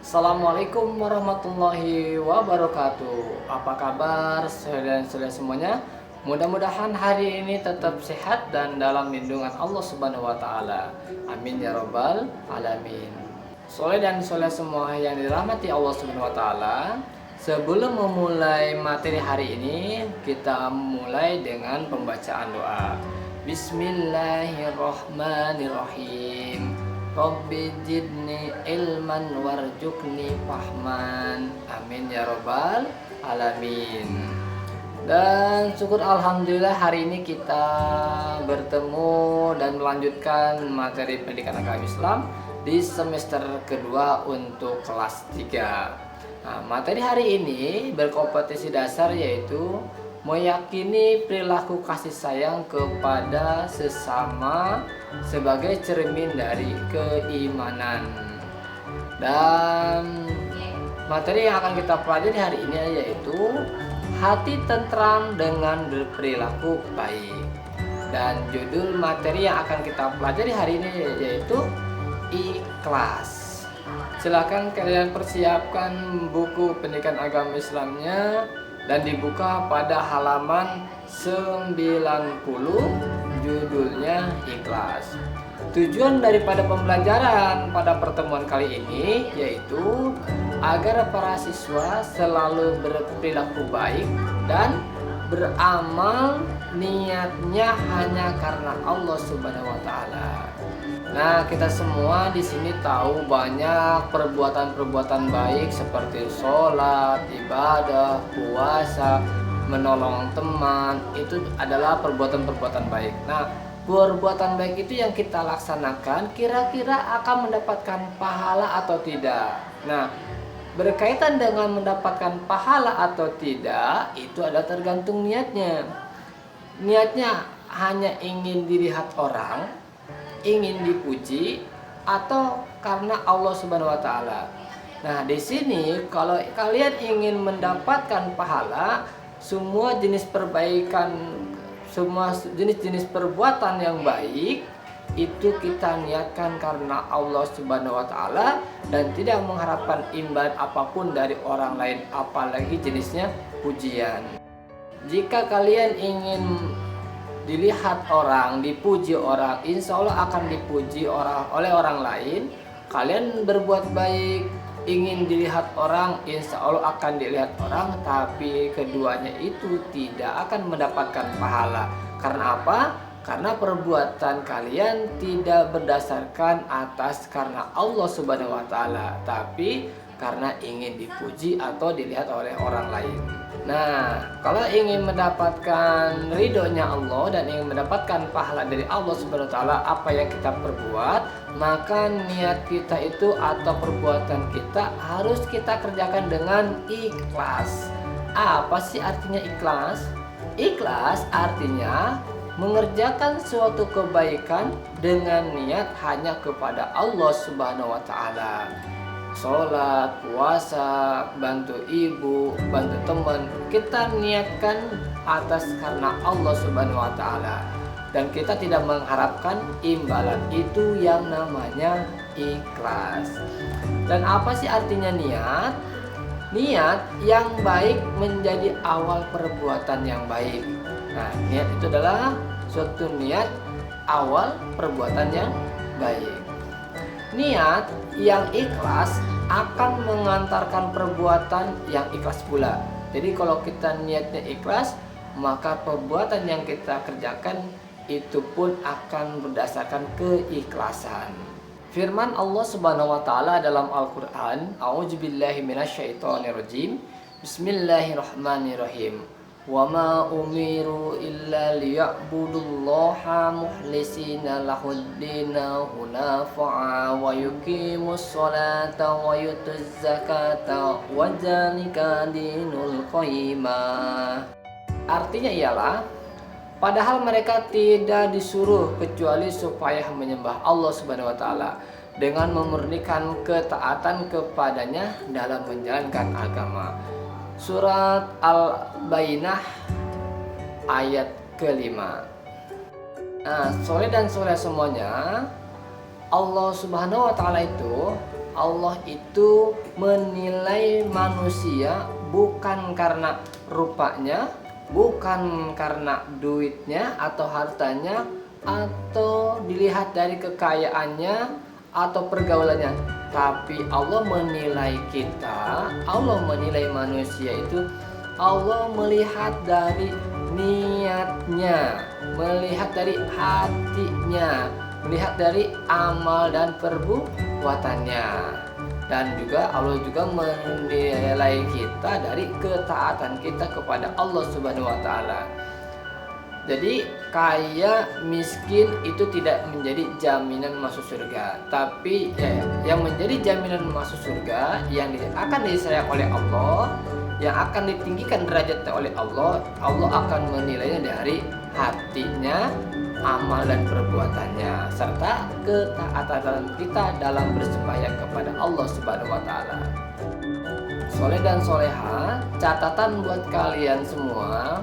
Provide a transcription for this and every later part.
Assalamualaikum warahmatullahi wabarakatuh. Apa kabar saudara-saudara semuanya? Mudah-mudahan hari ini tetap sehat dan dalam lindungan Allah Subhanahu wa taala. Amin ya rabbal alamin. Soleh dan soleh semua yang dirahmati Allah Subhanahu wa taala. Sebelum memulai materi hari ini, kita mulai dengan pembacaan doa. Bismillahirrahmanirrahim. Rabbi zidni ilman warzuqni fahman. Amin ya robbal alamin. Dan syukur alhamdulillah hari ini kita bertemu dan melanjutkan materi pendidikan agama Islam di semester kedua untuk kelas 3. Nah, materi hari ini berkompetensi dasar yaitu meyakini perilaku kasih sayang kepada sesama sebagai cermin dari keimanan. Dan materi yang akan kita pelajari hari ini yaitu hati tentram dengan berperilaku baik. Dan judul materi yang akan kita pelajari hari ini yaitu ikhlas. Silakan kalian persiapkan buku pendidikan agama Islamnya dan dibuka pada halaman 90, judulnya ikhlas. Tujuan daripada pembelajaran pada pertemuan kali ini yaitu agar para siswa selalu berperilaku baik dan beramal niatnya hanya karena Allah Subhanahu wa taala. Nah, kita semua di sini tahu banyak perbuatan-perbuatan baik seperti sholat, ibadah, puasa, menolong teman, itu adalah perbuatan-perbuatan baik. Nah, perbuatan baik itu yang kita laksanakan kira-kira akan mendapatkan pahala atau tidak. Nah, berkaitan dengan mendapatkan pahala atau tidak, itu adalah tergantung niatnya. Niatnya hanya ingin dilihat orang, ingin dipuji, atau karena Allah Subhanahu wa taala. Nah, di sini kalau kalian ingin mendapatkan pahala, semua jenis perbaikan, semua jenis-jenis perbuatan yang baik itu kita niatkan karena Allah Subhanahu wa taala dan tidak mengharapkan imbalan apapun dari orang lain, apalagi jenisnya pujian. Jika kalian ingin dilihat orang, dipuji orang, insya Allah akan dipuji oleh orang lain. Kalian berbuat baik, ingin dilihat orang, insya Allah akan dilihat orang, tapi keduanya itu tidak akan mendapatkan pahala. Karena apa? Karena perbuatan kalian tidak berdasarkan atas karena Allah Subhanahu wa taala, tapi karena ingin dipuji atau dilihat oleh orang lain. Nah, kalau ingin mendapatkan ridhonya Allah dan ingin mendapatkan pahala dari Allah Subhanahu wa taala apa yang kita perbuat, maka niat kita itu atau perbuatan kita harus kita kerjakan dengan ikhlas. Apa sih artinya ikhlas? Ikhlas artinya mengerjakan suatu kebaikan dengan niat hanya kepada Allah Subhanahu wa taala. Sholat, puasa, bantu ibu, bantu teman, kita niatkan atas karena Allah Subhanahu wa taala dan kita tidak mengharapkan imbalan. Itu yang namanya ikhlas. Dan apa sih artinya niat? Niat yang baik menjadi awal perbuatan yang baik. Nah, niat itu adalah suatu niat awal perbuatan yang baik. Niat yang ikhlas akan mengantarkan perbuatan yang ikhlas pula. Jadi kalau kita niatnya ikhlas, maka perbuatan yang kita kerjakan itu pun akan berdasarkan keikhlasan. Firman Allah Subhanahu wa taala dalam Al-Qur'an, A'udzubillahi minasyaitonirrajim. Bismillahirrahmanirrahim. Wa ma umiru illa liya'budullaha mukhlisina lahuddina hunafa'a wa yuqimus sholata wa yutuz zakata wa dzalika dinul qayyimah. Artinya ialah padahal mereka tidak disuruh kecuali supaya menyembah Allah Subhanahu wa taala dengan memurnikan ketaatan kepadanya dalam menjalankan agama. Surat Al-Bayyinah ayat ke-5. Nah, soleh dan soleh semuanya, Allah Subhanahu wa taala itu Allah itu menilai manusia bukan karena rupanya, bukan karena duitnya atau hartanya, atau dilihat dari kekayaannya atau pergaulannya, tapi Allah menilai kita, Allah menilai manusia itu, Allah melihat dari niatnya, melihat dari hatinya, melihat dari amal dan perbuatannya. Dan juga Allah juga menilai kita dari ketaatan kita kepada Allah Subhanahu wa taala. Jadi kaya miskin itu tidak menjadi jaminan masuk surga, tapi yang menjadi jaminan masuk surga yang akan disayang oleh Allah, yang akan ditinggikan derajatnya oleh Allah, Allah akan menilainya dari hatinya, amal dan perbuatannya, serta ketaatan kita dalam bersembahyang kepada Allah Subhanahu wa taala. Soleh dan soleha, catatan buat kalian semua,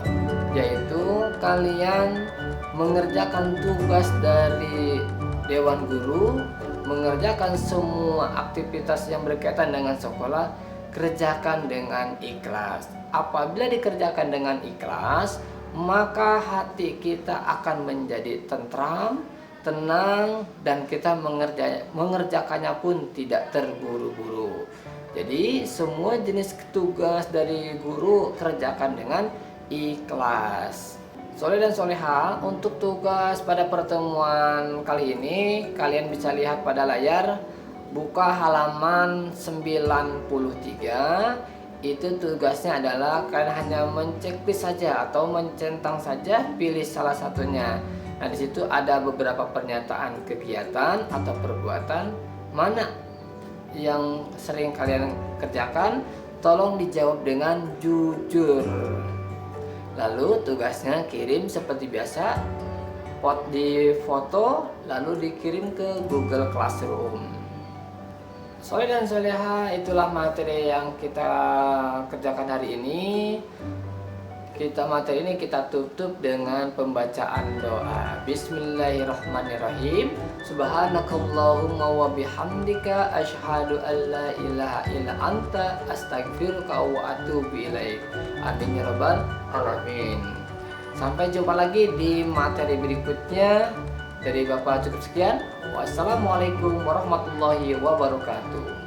yaitu kalian mengerjakan tugas dari Dewan Guru, mengerjakan semua aktivitas yang berkaitan dengan sekolah, kerjakan dengan ikhlas. Apabila dikerjakan dengan ikhlas, maka hati kita akan menjadi tentram, tenang, dan kita mengerjakannya pun tidak terburu-buru. Jadi semua jenis tugas dari guru kerjakan dengan ikhlas. Soleh dan soleha, untuk tugas pada pertemuan kali ini kalian bisa lihat pada layar, buka halaman 93. Itu tugasnya adalah kalian hanya menceklis saja atau mencentang saja, pilih salah satunya. Nah, di situ ada beberapa pernyataan kegiatan atau perbuatan mana yang sering kalian kerjakan, tolong dijawab dengan jujur. Lalu tugasnya kirim seperti biasa, di foto lalu dikirim ke Google Classroom. Soleh dan soleha, itulah materi yang kita kerjakan hari ini. Materi ini kita tutup dengan pembacaan doa. Bismillahirrahmanirrahim. Subhanakallahumma wa bihamdika asyhadu an la ilaha illa anta astaghfiruka wa atubu ilaik. Amin ya rabbal alamin. Sampai jumpa lagi di materi berikutnya. Dari Bapak cukup sekian. Wassalamualaikum warahmatullahi wabarakatuh.